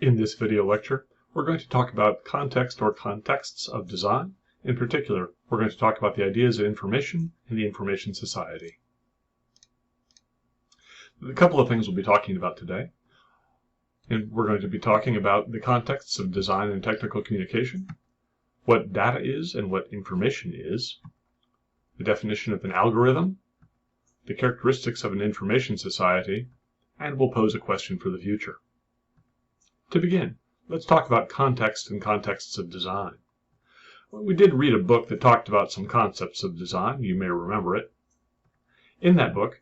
In this video lecture, we're going to talk about context or contexts of design. In particular, we're going to talk about the ideas of information in the information society. A couple of things we'll be talking about today. And we're going to be talking about the contexts of design and technical communication, what data is and what information is, the definition of an algorithm, the characteristics of an information society, and we'll pose a question for the future. To begin, let's talk about context and contexts of design. Well, we did read a book that talked about some concepts of design. You may remember it. In that book,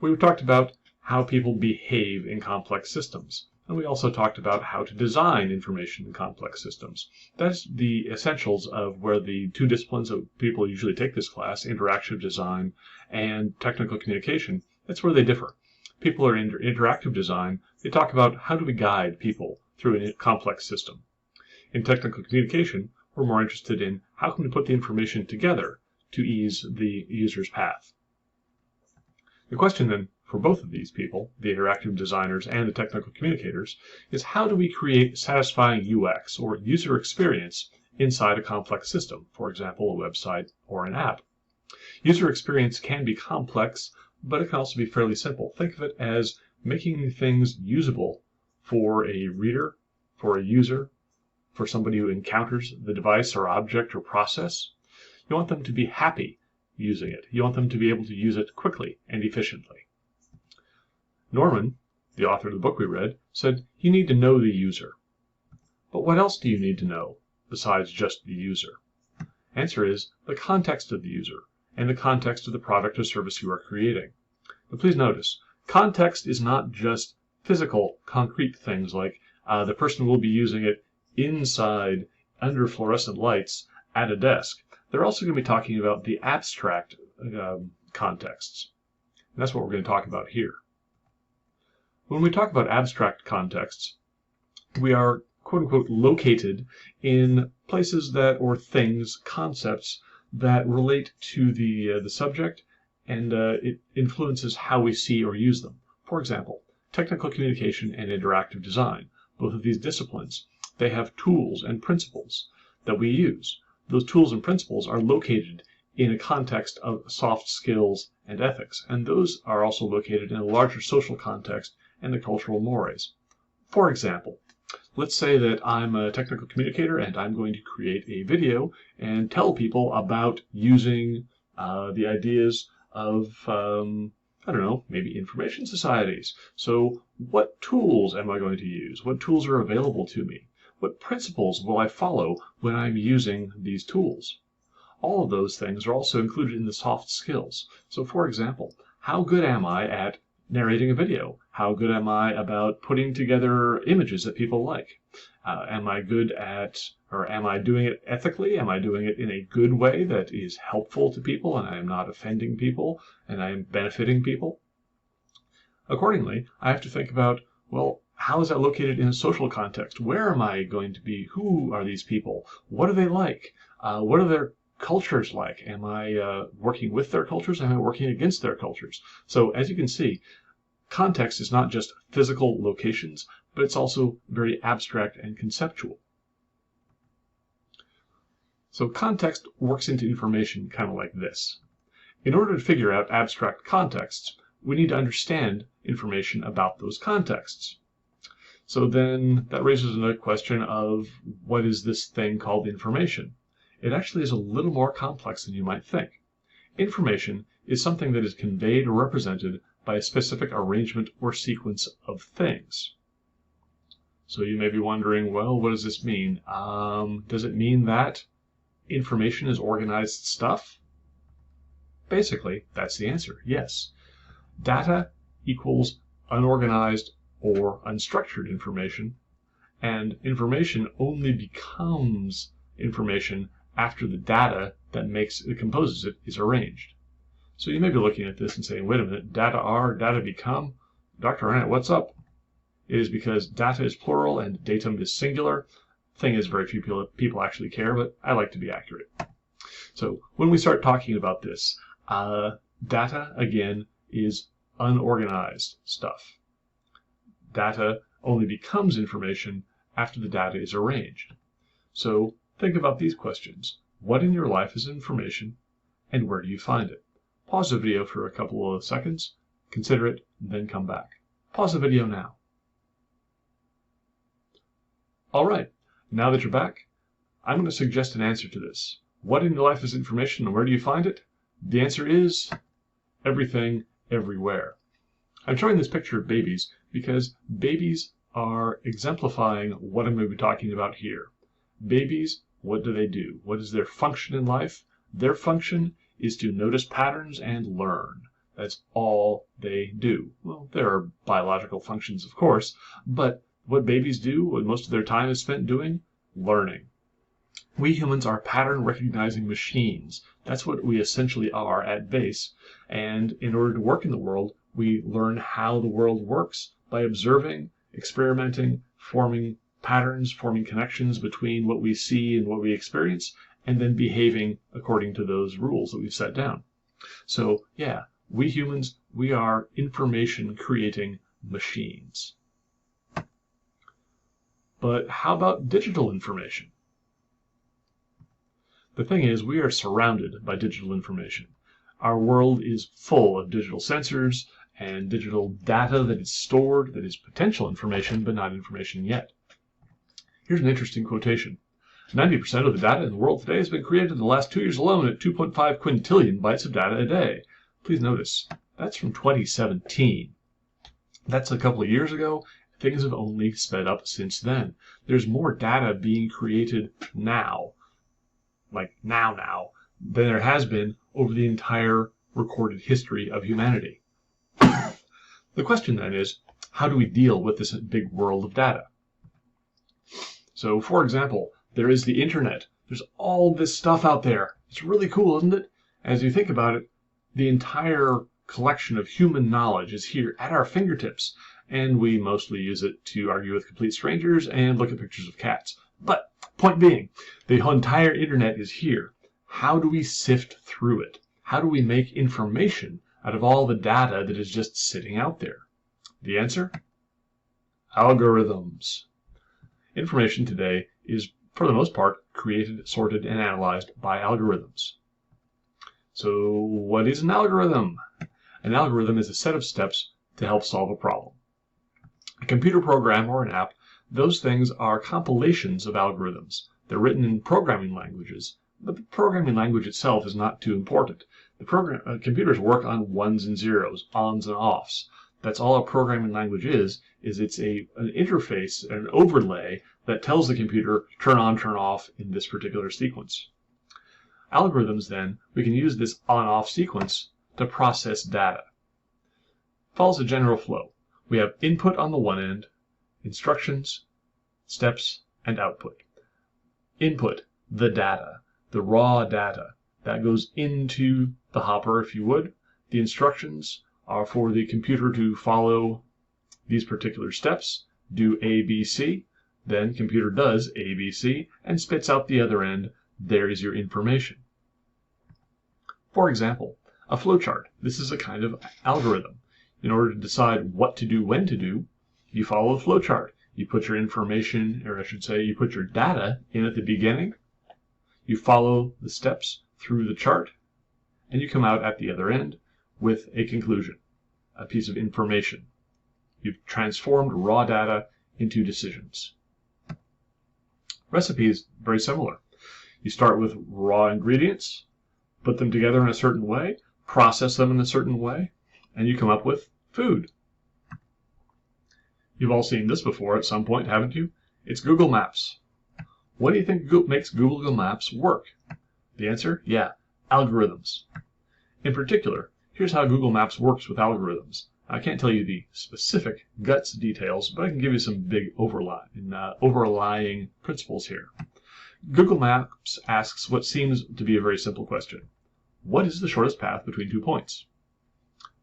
we talked about how people behave in complex systems. And we also talked about how to design information in complex systems. That's the essentials of where the two disciplines that people usually take this class, interactive design and technical communication, that's where they differ. People are in interactive design. They talk about how do we guide people through a complex system. In technical communication, we're more interested in how can we put the information together to ease the user's path. The question then for both of these people, the interactive designers and the technical communicators, is how do we create satisfying UX or user experience inside a complex system, for example, a website or an app. User experience can be complex, but it can also be fairly simple. Think of it as making things usable for a reader, for a user, for somebody who encounters the device or object or process. You want them to be happy using it. You want them to be able to use it quickly and efficiently. Norman, the author of the book we read, said you need to know the user. But what else do you need to know besides just the user? Answer is the context of the user and the context of the product or service you are creating. But please notice, context is not just physical, concrete things like the person will be using it inside under fluorescent lights at a desk. They're also going to be talking about the abstract contexts. And that's what we're going to talk about here. When we talk about abstract contexts, we are quote-unquote located in places that, or things, concepts that relate to the subject, and it influences how we see or use them. For example, technical communication and interactive design, both of these disciplines, they have tools and principles that we use. Those tools and principles are located in a context of soft skills and ethics, and those are also located in a larger social context and the cultural mores. For example, let's say that I'm a technical communicator and I'm going to create a video and tell people about using the ideas of, I don't know, maybe information societies. So what tools am I going to use? What tools are available to me? What principles will I follow when I'm using these tools? All of those things are also included in the soft skills. So for example, how good am I at narrating a video? How good am I about putting together images that people like? Am I good at, or am I doing it ethically? Am I doing it in a good way that is helpful to people and I am not offending people and I am benefiting people? Accordingly, I have to think about, well, how is that located in a social context? Where am I going to be? Who are these people? What are they like? What are their cultures like? Am I working with their cultures? Am I working against their cultures? So as you can see, context is not just physical locations, but it's also very abstract and conceptual. So context works into information kind of like this. In order to figure out abstract contexts, we need to understand information about those contexts. So then that raises another question of what is this thing called information? It actually is a little more complex than you might think. Information is something that is conveyed or represented by a specific arrangement or sequence of things. So you may be wondering, well, what does this mean? Does it mean that information is organized stuff? Basically, that's the answer, yes. Data equals unorganized or unstructured information, and information only becomes information after the data that composes it is arranged. So you may be looking at this and saying, wait a minute, data are, data become? Dr. Arnett, what's up? It is because data is plural and datum is singular. Thing is, very few people actually care, but I like to be accurate. So when we start talking about this, data, again, is unorganized stuff. Data only becomes information after the data is arranged. So think about these questions. What in your life is information, and where do you find it? Pause the video for a couple of seconds, consider it, and then come back. Pause the video now. All right, now that you're back, I'm going to suggest an answer to this. What in your life is information, and where do you find it? The answer is everything, everywhere. I'm showing this picture of babies because babies are exemplifying what I'm going to be talking about here. Babies, what do? What is their function in life? Their function is to notice patterns and learn. That's all they do. Well, there are biological functions, of course, but what babies do, what most of their time is spent doing, learning. We humans are pattern recognizing machines. That's what we essentially are at base. And in order to work in the world, we learn how the world works by observing, experimenting, forming patterns, forming connections between what we see and what we experience, and then behaving according to those rules that we've set down. So yeah, we humans, we are information creating machines. But how about digital information? The thing is, we are surrounded by digital information. Our world is full of digital sensors and digital data that is stored, that is potential information, but not information yet. Here's an interesting quotation. 90% of the data in the world today has been created in the last 2 years alone at 2.5 quintillion bytes of data a day. Please notice, that's from 2017. That's a couple of years ago. Things have only sped up since then. There's more data being created now, like now, than there has been over the entire recorded history of humanity. The question then is, how do we deal with this big world of data? So, for example, there is the internet. There's all this stuff out there. It's really cool, isn't it? As you think about it, the entire collection of human knowledge is here at our fingertips, and we mostly use it to argue with complete strangers and look at pictures of cats. But point being, the entire internet is here. How do we sift through it? How do we make information out of all the data that is just sitting out there? The answer? Algorithms. Information today is, for the most part, created, sorted, and analyzed by algorithms. So what is an algorithm? An algorithm is a set of steps to help solve a problem. A computer program or an app, those things are compilations of algorithms. They're written in programming languages, but the programming language itself is not too important. The computers work on ones and zeros, ons and offs. That's all a programming language is it's an interface, an overlay that tells the computer turn on, turn off in this particular sequence. Algorithms then, we can use this on-off sequence to process data. Follows a general flow. We have input on the one end, instructions, steps, and output. Input, the data, the raw data. That goes into the hopper, if you would. The instructions are for the computer to follow these particular steps, do A, B, C. Then computer does A, B, C, and spits out the other end. There is your information. For example, a flowchart. This is a kind of algorithm. In order to decide what to do, when to do, you follow a flowchart. You put your information, or I should say, you put your data in at the beginning. You follow the steps through the chart, and you come out at the other end with a conclusion, a piece of information. You've transformed raw data into decisions. Recipes, very similar. You start with raw ingredients, put them together in a certain way, process them in a certain way, and you come up with food. You've all seen this before at some point, haven't you? It's Google Maps. What do you think makes Google Maps work? The answer? Yeah, algorithms. In particular, here's how Google Maps works with algorithms. I can't tell you the specific guts details, but I can give you some big overlying principles here. Google Maps asks what seems to be a very simple question. What is the shortest path between 2 points?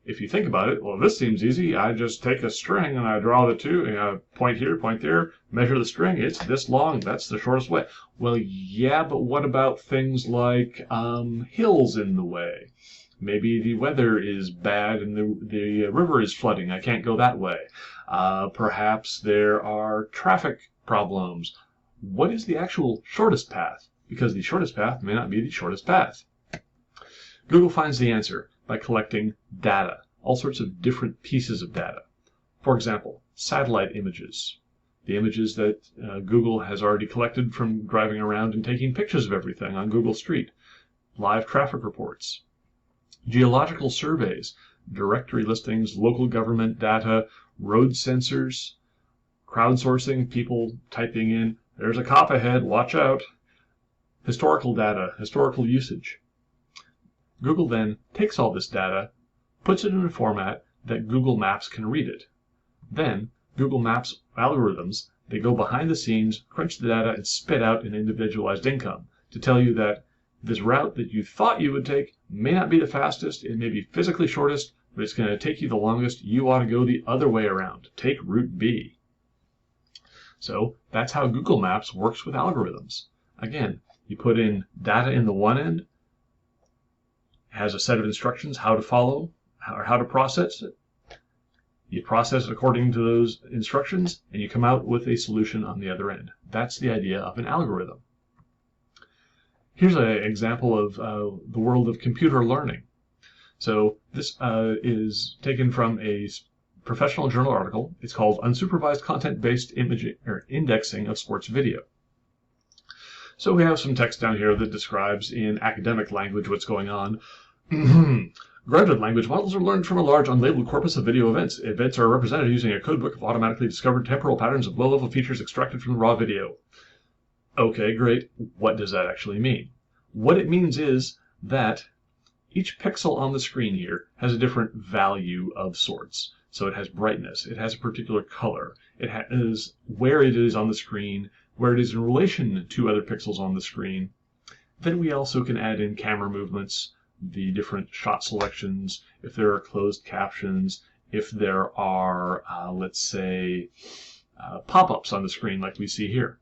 If you think about it, well, this seems easy. I just take a string and I draw the two, point here, point there, measure the string. It's this long. That's the shortest way. Well, yeah, but what about things like hills in the way? Maybe the weather is bad and the river is flooding. I can't go that way. Perhaps there are traffic problems. What is the actual shortest path? Because the shortest path may not be the shortest path. Google finds the answer by collecting data, all sorts of different pieces of data. For example, satellite images, the images that Google has already collected from driving around and taking pictures of everything on Google Street, live traffic reports, geological surveys, directory listings, local government data, road sensors, crowdsourcing, people typing in, "There's a cop ahead, watch out," historical data, historical usage. Google then takes all this data, puts it in a format that Google Maps can read it. Then Google Maps algorithms, they go behind the scenes, crunch the data, and spit out an individualized income to tell you that this route that you thought you would take may not be the fastest, it may be physically shortest, but it's going to take you the longest. You ought to go the other way around. Take route B. So that's how Google Maps works with algorithms. Again, you put in data in the one end, has a set of instructions how to follow or how to process it. You process it according to those instructions, and you come out with a solution on the other end. That's the idea of an algorithm. Here's an example of the world of computer learning. So this is taken from a professional journal article. It's called Unsupervised Content-Based Imaging or Indexing of Sports Video. So we have some text down here that describes in academic language what's going on. Grounded language models are learned from a large unlabeled corpus of video events. Events are represented using a codebook of automatically discovered temporal patterns of low-level features extracted from the raw video. Okay, great. What does that actually mean? What it means is that each pixel on the screen here has a different value of sorts. So it has brightness, it has a particular color, it has where it is on the screen, where it is in relation to other pixels on the screen. Then we also can add in camera movements, the different shot selections, if there are closed captions, if there are, let's say, pop-ups on the screen like we see here.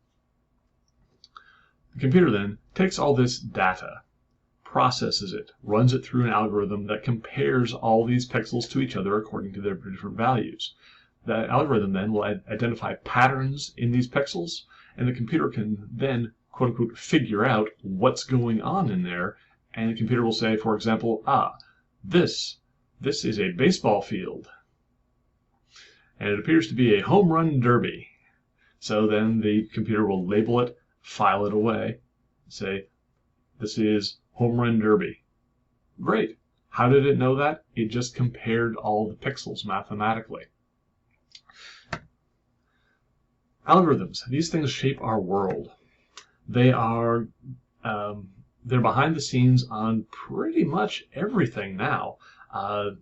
The computer then takes all this data, processes it, runs it through an algorithm that compares all these pixels to each other according to their different values. That algorithm then will identify patterns in these pixels, and the computer can then, quote-unquote, figure out what's going on in there. And the computer will say, for example, this is a baseball field, and it appears to be a home run derby. So then the computer will label it, file it away, say, this is home run derby. Great. How did it know that? It just compared all the pixels mathematically. Algorithms, these things shape our world. They are they're behind the scenes on pretty much everything now.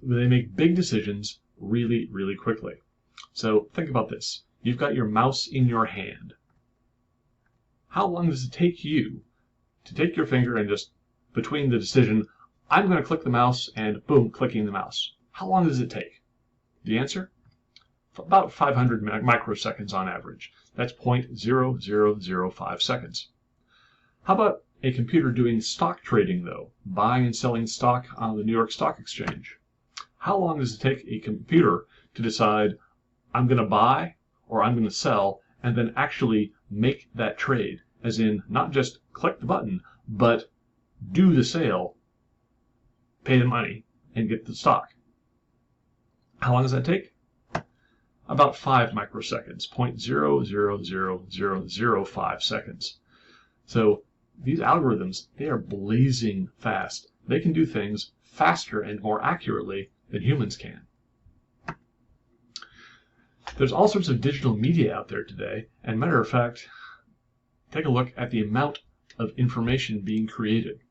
They make big decisions really, really quickly. So think about this. You've got your mouse in your hand. How long does it take you to take your finger and just between the decision, I'm going to click the mouse, and boom, clicking the mouse? How long does it take? The answer? About 500 microseconds on average. That's 0.0005 seconds. How about a computer doing stock trading, though, buying and selling stock on the New York Stock Exchange? How long does it take a computer to decide, I'm going to buy or I'm going to sell, and then actually make that trade, as in not just click the button, but do the sale, pay the money, and get the stock? How long does that take? About 5 microseconds, 0.000005 seconds. So these algorithms, they are blazing fast. They can do things faster and more accurately than humans can. There's all sorts of digital media out there today, and matter of fact, take a look at the amount of information being created.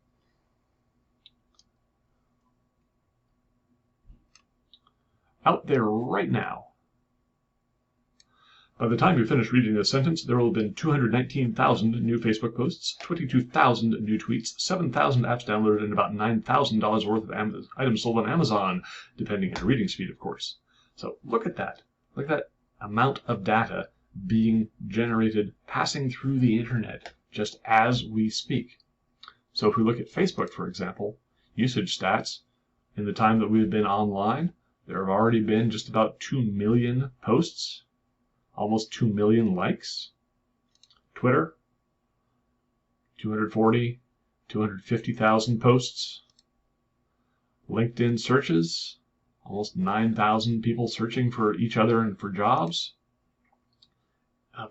Out there right now. By the time you finish reading this sentence, there will have been 219,000 new Facebook posts, 22,000 new tweets, 7,000 apps downloaded, and about $9,000 worth of items sold on Amazon, depending on your reading speed, of course. So look at that. Look at that amount of data being generated, passing through the internet, just as we speak. So if we look at Facebook, for example, usage stats, in the time that we've been online, There have already been just about 2 million posts, almost 2 million likes. Twitter, 250,000 posts. LinkedIn searches, almost 9,000 people searching for each other and for jobs.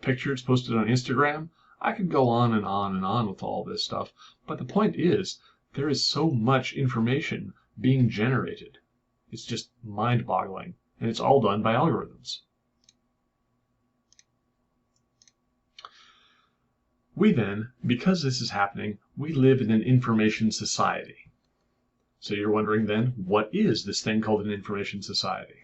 Pictures posted on Instagram. I could go on and on and on with all this stuff, but the point is, there is so much information being generated. It's just mind-boggling, and it's all done by algorithms. We then, because this is happening, we live in an information society. So you're wondering then, what is this thing called an information society?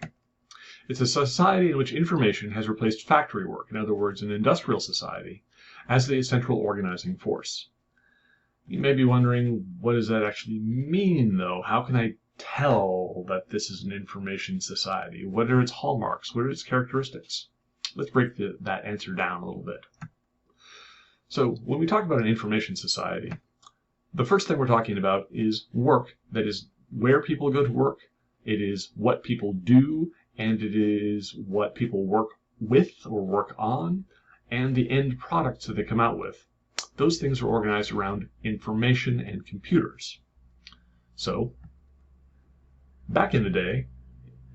It's a society in which information has replaced factory work, in other words, an industrial society, as the central organizing force. You may be wondering, what does that actually mean, though? How can I tell that this is an information society? What are its hallmarks? What are its characteristics? Let's break that answer down a little bit. So when we talk about an information society, the first thing we're talking about is work. That is where people go to work. It is what people do, and it is what people work with or work on, and the end products that they come out with. Those things are organized around information and computers. So, back in the day,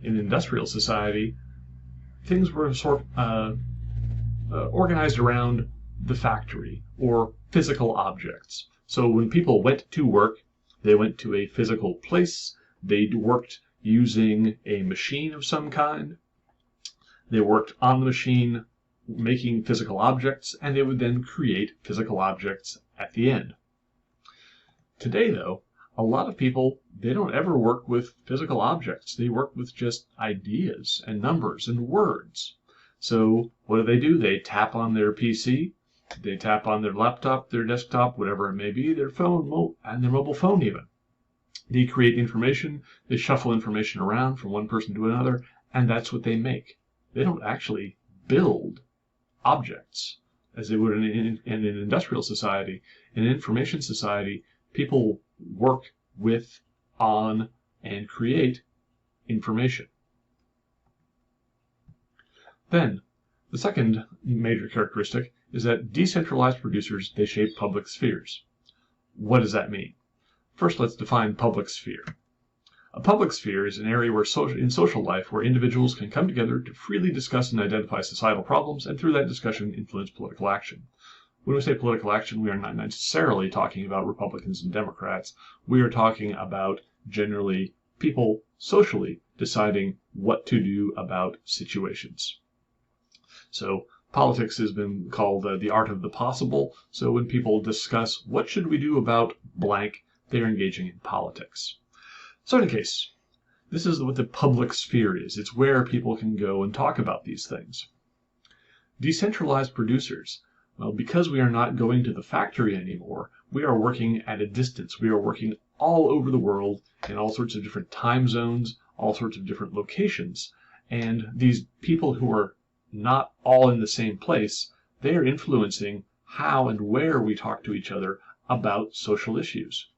in industrial society, things were organized around the factory or physical objects. So when people went to work, they went to a physical place. They worked using a machine of some kind. They worked on the machine making physical objects, and they would then create physical objects at the end. Today, though, a lot of people, they don't ever work with physical objects. They work with just ideas and numbers and words. So what do? They tap on their PC, they tap on their laptop, their desktop, whatever it may be, their phone, and their mobile phone even. They create information, they shuffle information around from one person to another, and that's what they make. They don't actually build objects as they would in an industrial society. In an information society, people work with, on, and create information. Then, the second major characteristic is that decentralized producers, they shape public spheres. What does that mean? First, let's define public sphere. A public sphere is an area where in social life where individuals can come together to freely discuss and identify societal problems, and through that discussion influence political action. When we say political action, we are not necessarily talking about Republicans and Democrats. We are talking about generally people socially deciding what to do about situations. So politics has been called the art of the possible. So when people discuss what should we do about blank, they are engaging in politics. So in any case, this is what the public sphere is. It's where people can go and talk about these things. Decentralized producers. Well, because we are not going to the factory anymore, we are working at a distance. We are working all over the world in all sorts of different time zones, all sorts of different locations. And these people who are not all in the same place, they are influencing how and where we talk to each other about social issues.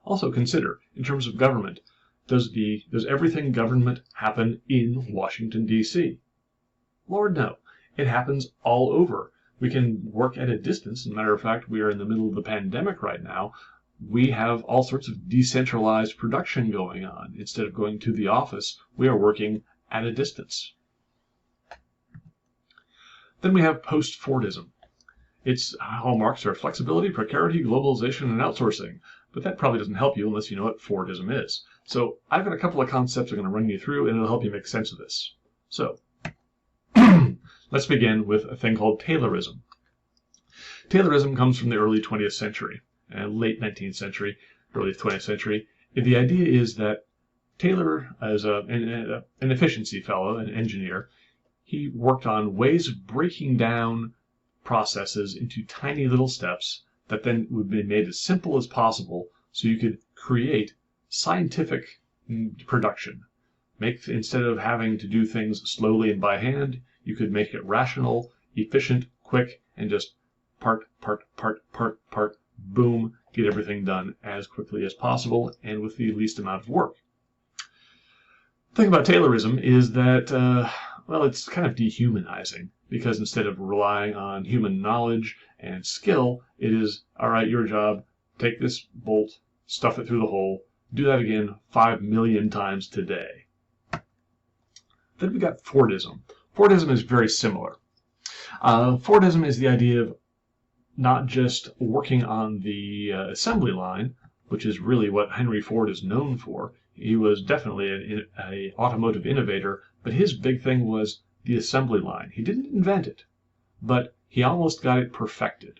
Also consider, in terms of government, does everything government happen in Washington, D.C.? Lord, no. It happens all over. We can work at a distance. As a matter of fact, we are in the middle of the pandemic right now. We have all sorts of decentralized production going on. Instead of going to the office, we are working at a distance. Then we have post-Fordism. Its hallmarks are flexibility, precarity, globalization, and outsourcing. But that probably doesn't help you unless you know what Fordism is. So I've got a couple of concepts I'm going to run you through, and it'll help you make sense of this. So let's begin with a thing called Taylorism. Taylorism comes from the early 20th century, late 19th century, early 20th century. The idea is that Taylor, as an efficiency fellow, an engineer, he worked on ways of breaking down processes into tiny little steps that then would be made as simple as possible so you could create scientific production. Instead of having to do things slowly and by hand, you could make it rational, efficient, quick, and just part, boom, get everything done as quickly as possible and with the least amount of work. thing about Taylorism is that, well, it's kind of dehumanizing, because instead of relying on human knowledge and skill, it is, all right, your job, take this bolt, stuff it through the hole, do that again 5 million times today. Then we got Fordism. Fordism is very similar. Fordism is the idea of not just working on the assembly line, which is really what Henry Ford is known for. He was definitely an automotive innovator, but his big thing was the assembly line. He didn't invent it, but he almost got it perfected.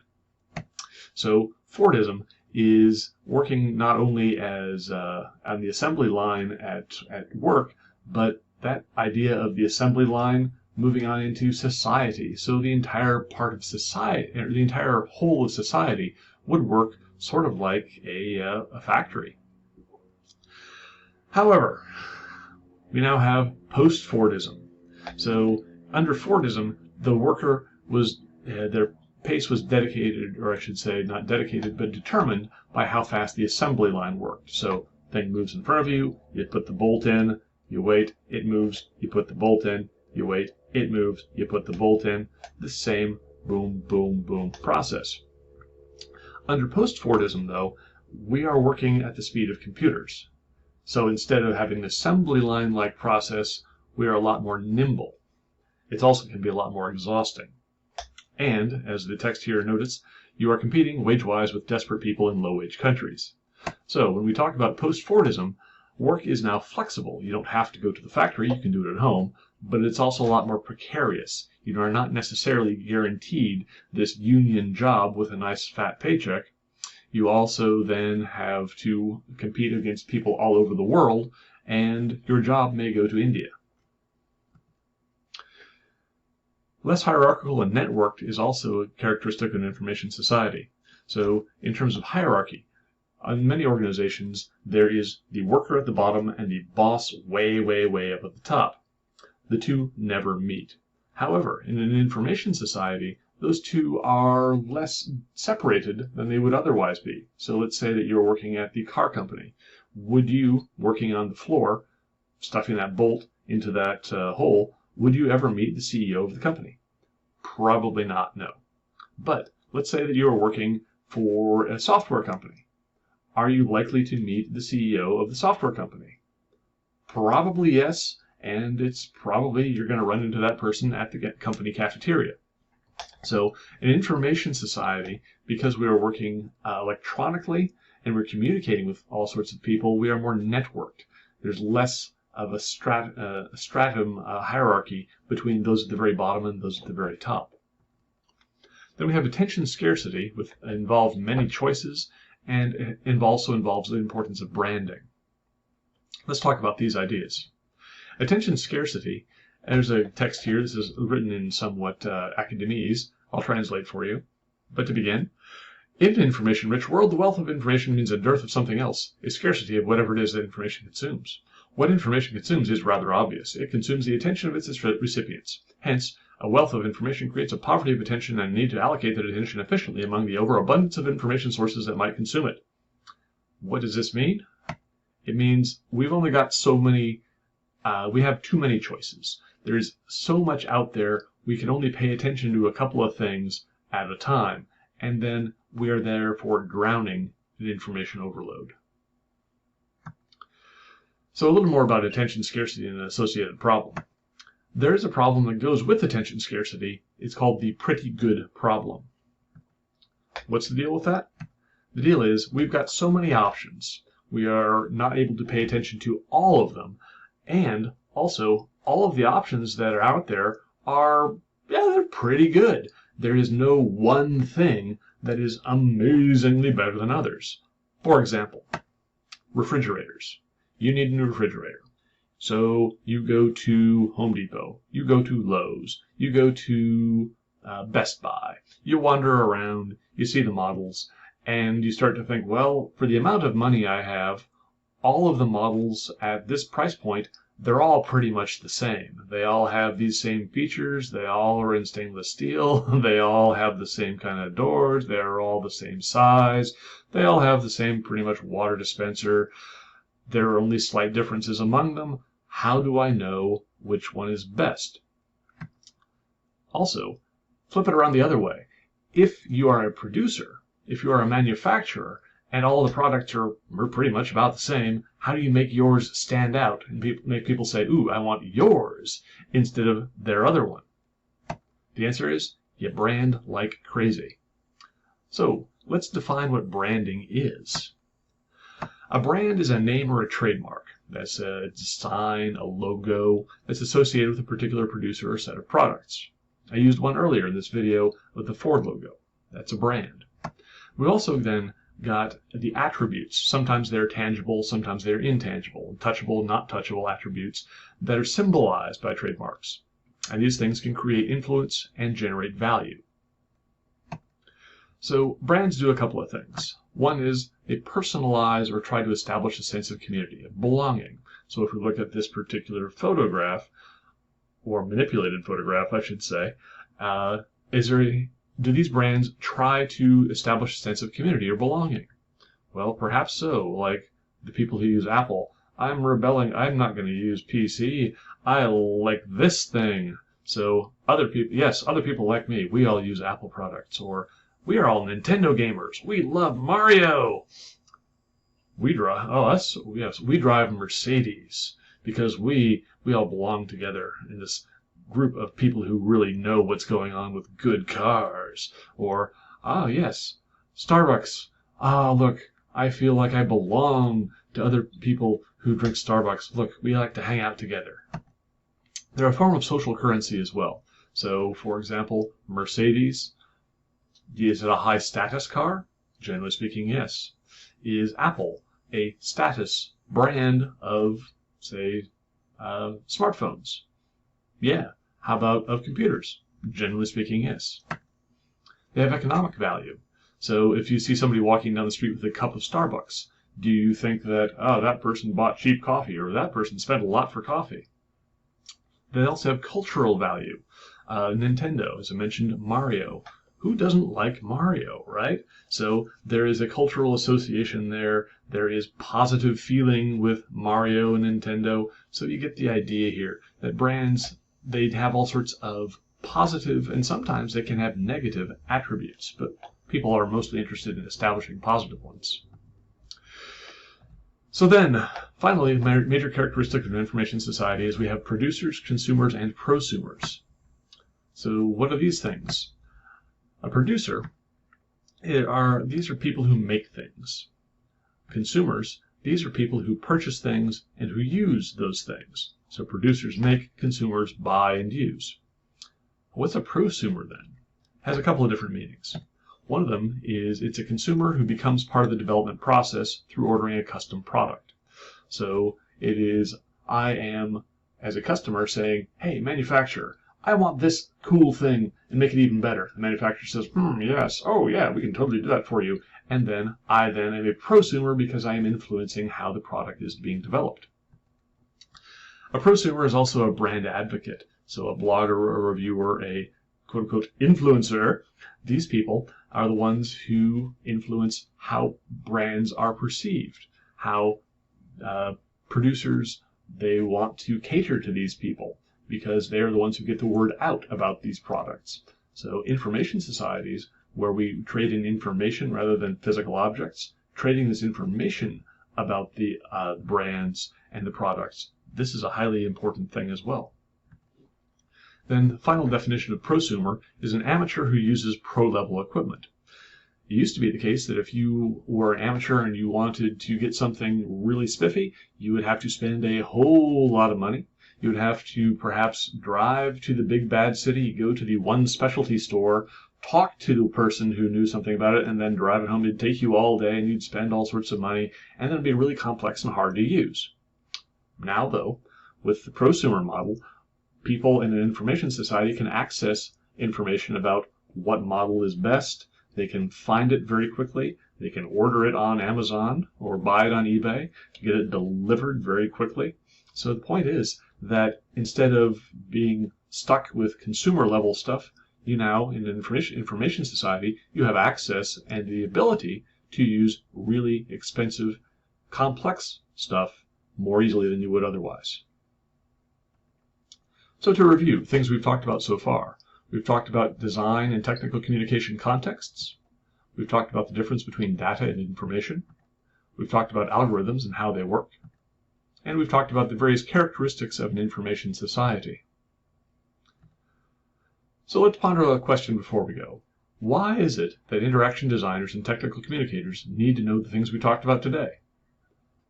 So Fordism is working not only as on the assembly line at work, but that idea of the assembly line moving on into society. So the entire part of society, or the entire whole of society, would work sort of like a factory. However, we now have post-Fordism. So under Fordism, the worker was, their pace was dedicated, or I should say not dedicated, but determined by how fast the assembly line worked. So thing moves in front of you, you put the bolt in, you wait, it moves, you put the bolt in, you wait, it moves, you put the bolt in, the same boom, boom, boom process. Under post-Fordism, though, we are working at the speed of computers. So instead of having an assembly line-like process, we are a lot more nimble. It also can be a lot more exhausting. And, as the text here notes, you are competing wage-wise with desperate people in low-wage countries. So when we talk about post-Fordism, work is now flexible. You don't have to go to the factory, you can do it at home, but it's also a lot more precarious. You are not necessarily guaranteed this union job with a nice fat paycheck. You also then have to compete against people all over the world, and your job may go to India. Less hierarchical and networked is also a characteristic of an information society. So in terms of hierarchy, in many organizations, there is the worker at the bottom and the boss way, way, way up at the top. The two never meet. However, in an information society, those two are less separated than they would otherwise be. So let's say that you're working at the car company. Would you, working on the floor, stuffing that bolt into that hole, would you ever meet the CEO of the company? Probably not, no. But let's say that you are working for a software company. Are you likely to meet the CEO of the software company? Probably yes, and it's probably you're going to run into that person at the company cafeteria. So in an information society, because we are working electronically and we're communicating with all sorts of people, we are more networked. There's less of a stratum hierarchy between those at the very bottom and those at the very top. Then we have attention scarcity, which involves many choices, and it also involves the importance of branding. Let's talk about these ideas. Attention scarcity, there's a text here. This is written in somewhat academese. I'll translate for you. But to begin, in an information-rich world, the wealth of information means a dearth of something else, a scarcity of whatever it is that information consumes. What information consumes is rather obvious. It consumes the attention of its recipients. Hence, a wealth of information creates a poverty of attention and a need to allocate that attention efficiently among the overabundance of information sources that might consume it. What does this mean? It means we've only got so many, we have too many choices. There's so much out there, we can only pay attention to a couple of things at a time, and then we are therefore drowning in information overload. So a little more about attention scarcity and an associated problem. There is a problem that goes with attention scarcity. It's called the pretty good problem. What's the deal with that? The deal is we've got so many options. We are not able to pay attention to all of them. And also, all of the options that are out there are, they're pretty good. There is no one thing that is amazingly better than others. For example, refrigerators. You need a new refrigerator. So you go to Home Depot, you go to Lowe's, you go to Best Buy. You wander around, you see the models, and you start to think, well, for the amount of money I have, all of the models at this price point, they're all pretty much the same. They all have these same features, they all are in stainless steel, they all have the same kind of doors, they're all the same size, they all have the same pretty much water dispenser. There are only slight differences among them. how do I know which one is best? Also, flip it around the other way. If you are a producer, if you are a manufacturer, and all the products are pretty much about the same, how do you make yours stand out and make people say, ooh, I want yours instead of their other one? The answer is you brand like crazy. So let's define what branding is. A brand is a name or a trademark. That's a sign, a logo that's associated with a particular producer or set of products. I used one earlier in this video with the Ford logo. That's a brand. We also then got the attributes. Sometimes they're tangible, sometimes they're intangible, touchable, not touchable attributes that are symbolized by trademarks. And these things can create influence and generate value. So brands do a couple of things. One is they personalize or try to establish a sense of community, of belonging. So if we look at this particular photograph, or manipulated photograph, I should say, do these brands try to establish a sense of community or belonging? Well, perhaps so, like the people who use Apple. I'm rebelling, I'm not going to use PC, I like this thing. So other people like me, we all use Apple products. Or we are all Nintendo gamers, we love Mario. We drive Mercedes because we all belong together in this group of people who really know what's going on with good cars. Or, yes, Starbucks. Look, I feel like I belong to other people who drink Starbucks. Look, we like to hang out together. They're a form of social currency as well. So, for example, Mercedes, is it a high status car? Generally speaking, yes. Is Apple a status brand of, say, smartphones? Yeah. How about of computers? Generally speaking, yes. They have economic value. So if you see somebody walking down the street with a cup of Starbucks, do you think that, that person bought cheap coffee, or that person spent a lot for coffee? They also have cultural value. Nintendo, as I mentioned, Mario. Who doesn't like Mario, right? So there is a cultural association there. There is positive feeling with Mario and Nintendo. So you get the idea here that brands, they have all sorts of positive, and sometimes they can have negative attributes, but people are mostly interested in establishing positive ones. So then, finally, the major characteristic of an information society is we have producers, consumers, and prosumers. So what are these things? A producer, these are people who make things. Consumers, these are people who purchase things and who use those things. So producers make, consumers buy and use. What's a prosumer then? It has a couple of different meanings. One of them is it's a consumer who becomes part of the development process through ordering a custom product. So it is, I am, as a customer, saying, hey, manufacturer, I want this cool thing and make it even better. The manufacturer says, yes, oh yeah, we can totally do that for you. And then I am a prosumer because I am influencing how the product is being developed. A prosumer is also a brand advocate. So a blogger, a reviewer, a quote-unquote influencer, these people are the ones who influence how brands are perceived, how producers, they want to cater to these people, because they are the ones who get the word out about these products. So information societies, where we trade in information rather than physical objects, trading this information about the brands and the products, this is a highly important thing as well. Then the final definition of prosumer is an amateur who uses pro-level equipment. It used to be the case that if you were an amateur and you wanted to get something really spiffy, you would have to spend a whole lot of money. You would have to perhaps drive to the big bad city, go to the one specialty store, talk to the person who knew something about it, and then drive it home. It'd take you all day and you'd spend all sorts of money, and then it'd be really complex and hard to use. Now, though, with the prosumer model, people in an information society can access information about what model is best. They can find it very quickly. They can order it on Amazon or buy it on eBay, get it delivered very quickly. So the point is that instead of being stuck with consumer level stuff, you now, in an information society, you have access and the ability to use really expensive, complex stuff more easily than you would otherwise. So to review things we've talked about so far, we've talked about design and technical communication contexts. We've talked about the difference between data and information. We've talked about algorithms and how they work. And we've talked about the various characteristics of an information society. So let's ponder a question before we go. Why is it that interaction designers and technical communicators need to know the things we talked about today?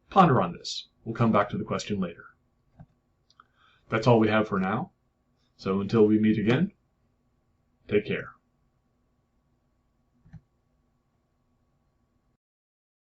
Ponder on this. We'll come back to the question later. That's all we have for now. So until we meet again, take care.